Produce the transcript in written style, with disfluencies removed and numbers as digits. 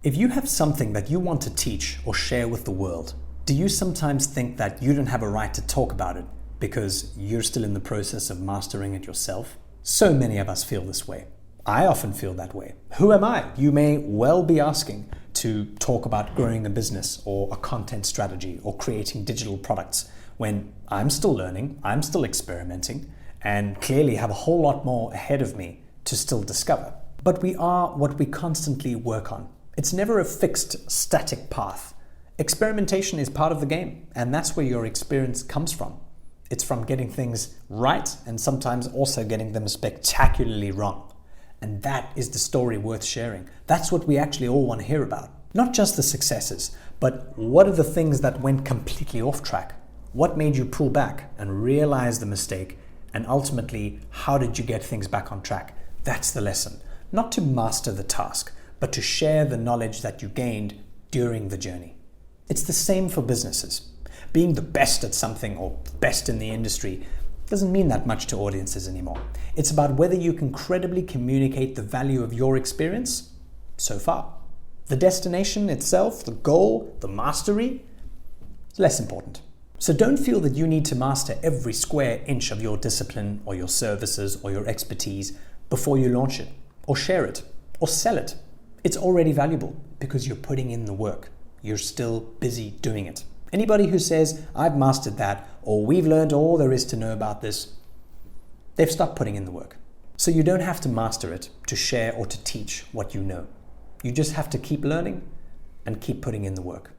If you have something that you want to teach or share with the world, do you sometimes think that you don't have a right to talk about it because you're still in the process of mastering it yourself? So many of us feel this way. I often feel that way. Who am I? You may well be asking to talk about growing a business or a content strategy or creating digital products when I'm still learning, I'm still experimenting, and clearly have a whole lot more ahead of me to still discover. But we are what we constantly work on. It's never a fixed, static path. Experimentation is part of the game, and that's where your experience comes from. It's from getting things right and sometimes also getting them spectacularly wrong. And that is the story worth sharing. That's what we actually all want to hear about. Not just the successes, but what are the things that went completely off track? What made you pull back and realize the mistake? And ultimately, how did you get things back on track? That's the lesson. Not to master the task, but to share the knowledge that you gained during the journey. It's the same for businesses. Being the best at something or best in the industry doesn't mean that much to audiences anymore. It's about whether you can credibly communicate the value of your experience so far. The destination itself, the goal, the mastery, is less important. So don't feel that you need to master every square inch of your discipline or your services or your expertise before you launch it or share it or sell it. It's already valuable because you're putting in the work. You're still busy doing it. Anybody who says, I've mastered that, or we've learned all there is to know about this, they've stopped putting in the work. So you don't have to master it to share or to teach what you know. You just have to keep learning and keep putting in the work.